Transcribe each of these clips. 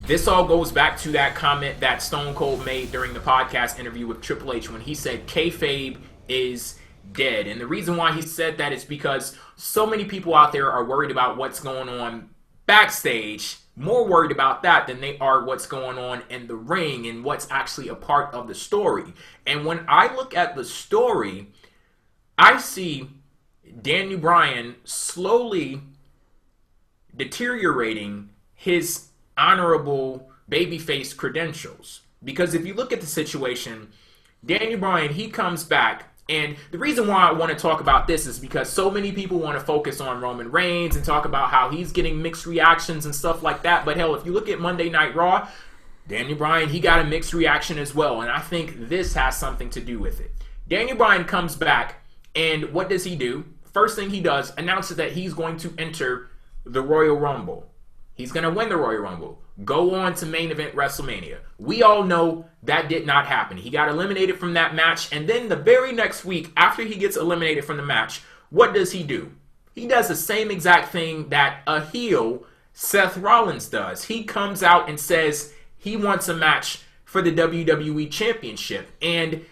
This all goes back to that comment that Stone Cold made during the podcast interview with Triple H when he said kayfabe is dead. And the reason why he said that is because so many people out there are worried about what's going on backstage, more worried about that than they are what's going on in the ring and what's actually a part of the story. And when I look at the story, I see Daniel Bryan slowly deteriorating his honorable babyface credentials. Because if you look at the situation, Daniel Bryan, he comes back, and the reason why I want to talk about this is because so many people want to focus on Roman Reigns and talk about how he's getting mixed reactions and stuff like that. But hell, if you look at Monday Night Raw, Daniel Bryan, he got a mixed reaction as well. And I think this has something to do with it. Daniel Bryan comes back, and what does he do? First thing he does, announces that he's going to enter the Royal Rumble. He's going to win the Royal Rumble. Go on to main event WrestleMania. We all know that did not happen. He got eliminated from that match, and then the very next week, after he gets eliminated from the match, what does he do? He does the same exact thing that a heel, Seth Rollins, does. He comes out and says he wants a match for the WWE Championship. And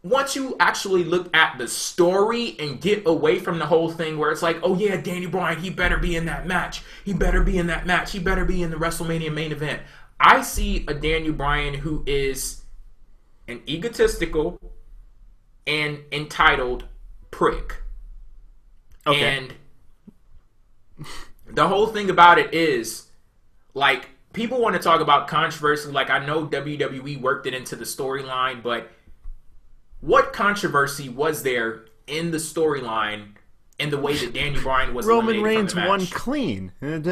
once you actually look at the story and get away from the whole thing where it's like, oh yeah, Daniel Bryan, he better be in that match. He better be in that match. He better be in the WrestleMania main event. I see a Daniel Bryan who is an egotistical and entitled prick. Okay. And the whole thing about it is, like, people want to talk about controversy. Like, I know WWE worked it into the storyline, but what controversy was there in the storyline in the way that Daniel Bryan was Roman eliminated Reigns from the match? won clean, and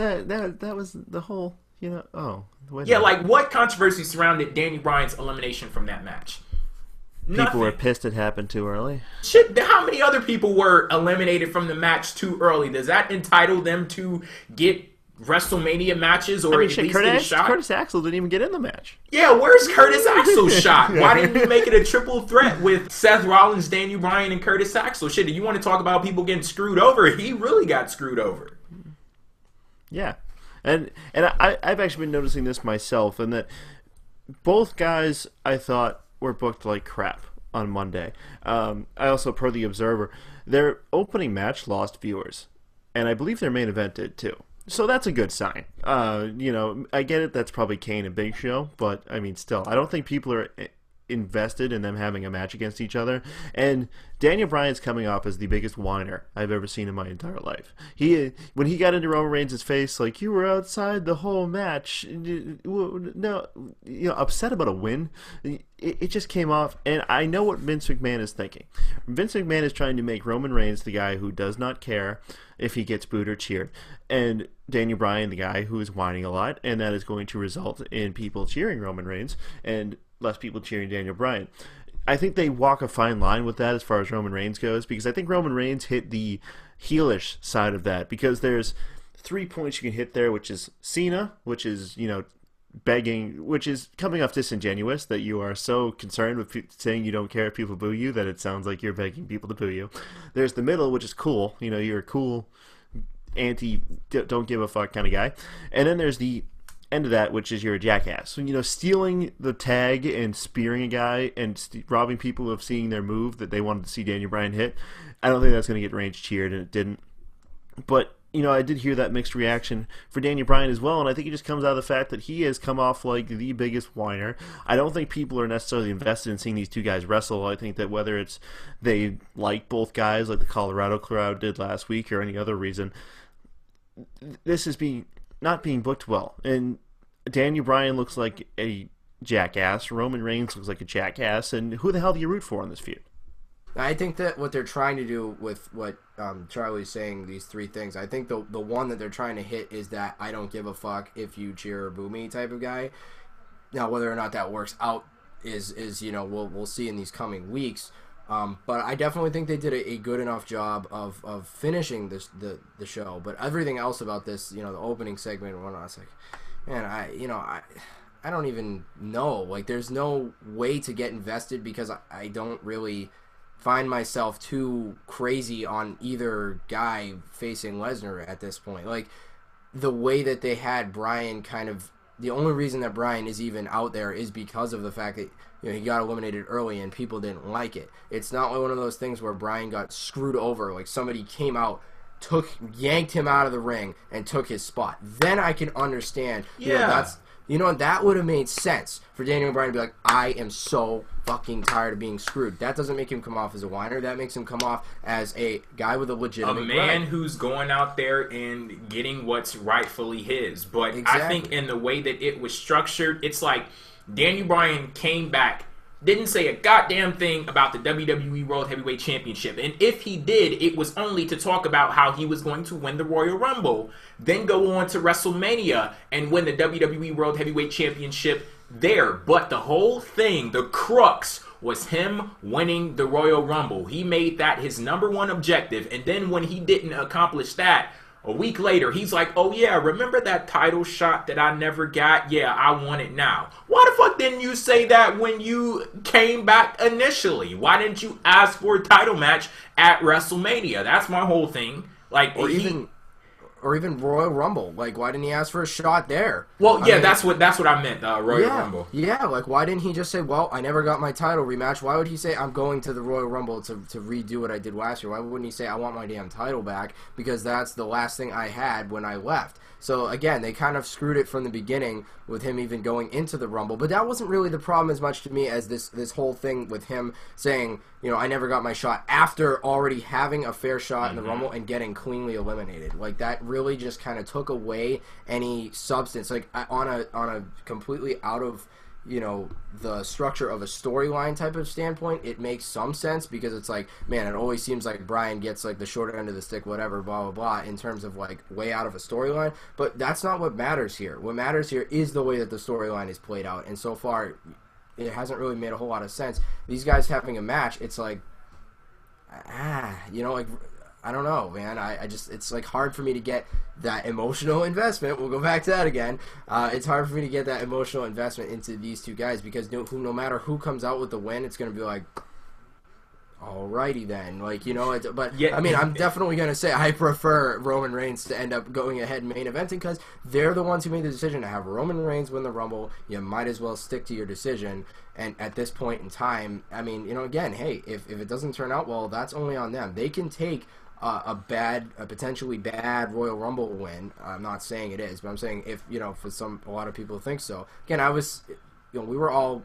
that was the whole, you know. Oh, yeah, like what controversy surrounded Daniel Bryan's elimination from that match? People were pissed it happened too early. Shit, how many other people were eliminated from the match too early? Does that entitle them to get WrestleMania matches or at least get a shot? Curtis Axel didn't even get in the match. Yeah, where's Curtis Axel's shot? Why didn't you make it a triple threat with Seth Rollins, Daniel Bryan, and Curtis Axel? Shit, do you want to talk about people getting screwed over? He really got screwed over. Yeah. And I've actually been noticing this myself, and that both guys I thought were booked like crap on Monday. I also, per the Observer, their opening match lost viewers, and I believe their main event did too. So that's a good sign. You know, I get it, that's probably Kane and Big Show, but I mean, still, I don't think people are invested in them having a match against each other. And Daniel Bryan's coming off as the biggest whiner I've ever seen in my entire life. When he got into Roman Reigns' face, like, you were outside the whole match, no, you know, upset about a win. It just came off, and I know what Vince McMahon is thinking. Vince McMahon is trying to make Roman Reigns the guy who does not care if he gets booed or cheered, and Daniel Bryan the guy who is whining a lot, and that is going to result in people cheering Roman Reigns and less people cheering Daniel Bryan. I think they walk a fine line with that as far as Roman Reigns goes, because I think Roman Reigns hit the heelish side of that, because there's 3 points you can hit there, which is Cena, which is, you know, begging, which is coming off disingenuous, that you are so concerned with saying you don't care if people boo you that it sounds like you're begging people to boo you. There's the middle, which is cool. You know, you're a cool don't give a fuck kind of guy. And then there's the end of that, which is you're a jackass. So, you know, stealing the tag and spearing a guy and robbing people of seeing their move that they wanted to see Daniel Bryan hit, I don't think that's going to get Reigns cheered, and it didn't. But, you know, I did hear that mixed reaction for Daniel Bryan as well, and I think it just comes out of the fact that he has come off like the biggest whiner. I don't think people are necessarily invested in seeing these two guys wrestle. I think that whether it's they like both guys, like the Colorado crowd did last week, or any other reason, this is not being booked well. And Daniel Bryan looks like a jackass. Roman Reigns looks like a jackass. And who the hell do you root for in this feud? I think that what they're trying to do with what Charlie's saying, these three things, I think the one that they're trying to hit is that I don't give a fuck if you cheer or boo me type of guy. Now, whether or not that works out is you know, we'll see in these coming weeks. But I definitely think they did a good enough job of finishing the show. But everything else about this, you know, the opening segment and whatnot, it's like, man, I don't even know. Like, there's no way to get invested because I don't really find myself too crazy on either guy facing Lesnar at this point. Like, the way that they had Bryan kind of the only reason that Bryan is even out there is because of the fact that he got eliminated early and people didn't like it. It's not like one of those things where Bryan got screwed over, like somebody came out, yanked him out of the ring and took his spot. Then I can understand. That would have made sense for Daniel Bryan to be like, I am so fucking tired of being screwed. That doesn't make him come off as a whiner. That makes him come off as a guy with a legitimate man who's going out there and getting what's rightfully his. But I think in the way that it was structured, it's like Daniel Bryan came back, didn't say a goddamn thing about the WWE World Heavyweight Championship. And if he did, it was only to talk about how he was going to win the Royal Rumble, then go on to WrestleMania and win the WWE World Heavyweight Championship there. But the whole thing, the crux, was him winning the Royal Rumble. He made that his #1 objective. And then when he didn't accomplish that, a week later, he's like, oh yeah, remember that title shot that I never got? Yeah, I want it now. Why the fuck didn't you say that when you came back initially? Why didn't you ask for a title match at WrestleMania? That's my whole thing. Like, or even Royal Rumble. Like, why didn't he ask for a shot there? Well, yeah, that's what I meant, Royal Rumble. Yeah, like, why didn't he just say, well, I never got my title rematch? Why would he say, I'm going to the Royal Rumble to redo what I did last year? Why wouldn't he say, I want my damn title back? Because that's the last thing I had when I left. So, again, they kind of screwed it from the beginning with him even going into the Rumble. But that wasn't really the problem as much to me as this whole thing with him saying, I never got my shot after already having a fair shot in the Rumble and getting cleanly eliminated. Like, that really just kind of took away any substance. Like, on a completely out of the structure of a storyline type of standpoint, it makes some sense because it's like, man, it always seems like Bryan gets like the short end of the stick, whatever, blah, blah, blah, in terms of like way out of a storyline. But that's not what matters here. What matters here is the way that the storyline is played out. And so far, it hasn't really made a whole lot of sense. These guys having a match, it's like, like, I don't know, man. I just, it's like hard for me to get that emotional investment. We'll go back to that again. It's hard for me to get that emotional investment into these two guys because no matter who comes out with the win, it's going to be like, alrighty then. Like, but yeah. I mean, I'm definitely going to say I prefer Roman Reigns to end up going ahead and main eventing because they're the ones who made the decision to have Roman Reigns win the Rumble. You might as well stick to your decision. And at this point in time, I mean, again, hey, if it doesn't turn out well, that's only on them. They can take a potentially bad Royal Rumble win. I'm not saying it is, but I'm saying if, for a lot of people think so. Again, we were all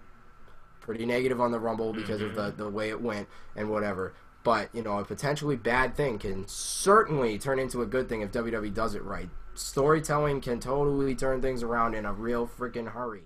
pretty negative on the Rumble because of the way it went and whatever. But, a potentially bad thing can certainly turn into a good thing if WWE does it right. Storytelling can totally turn things around in a real freaking hurry.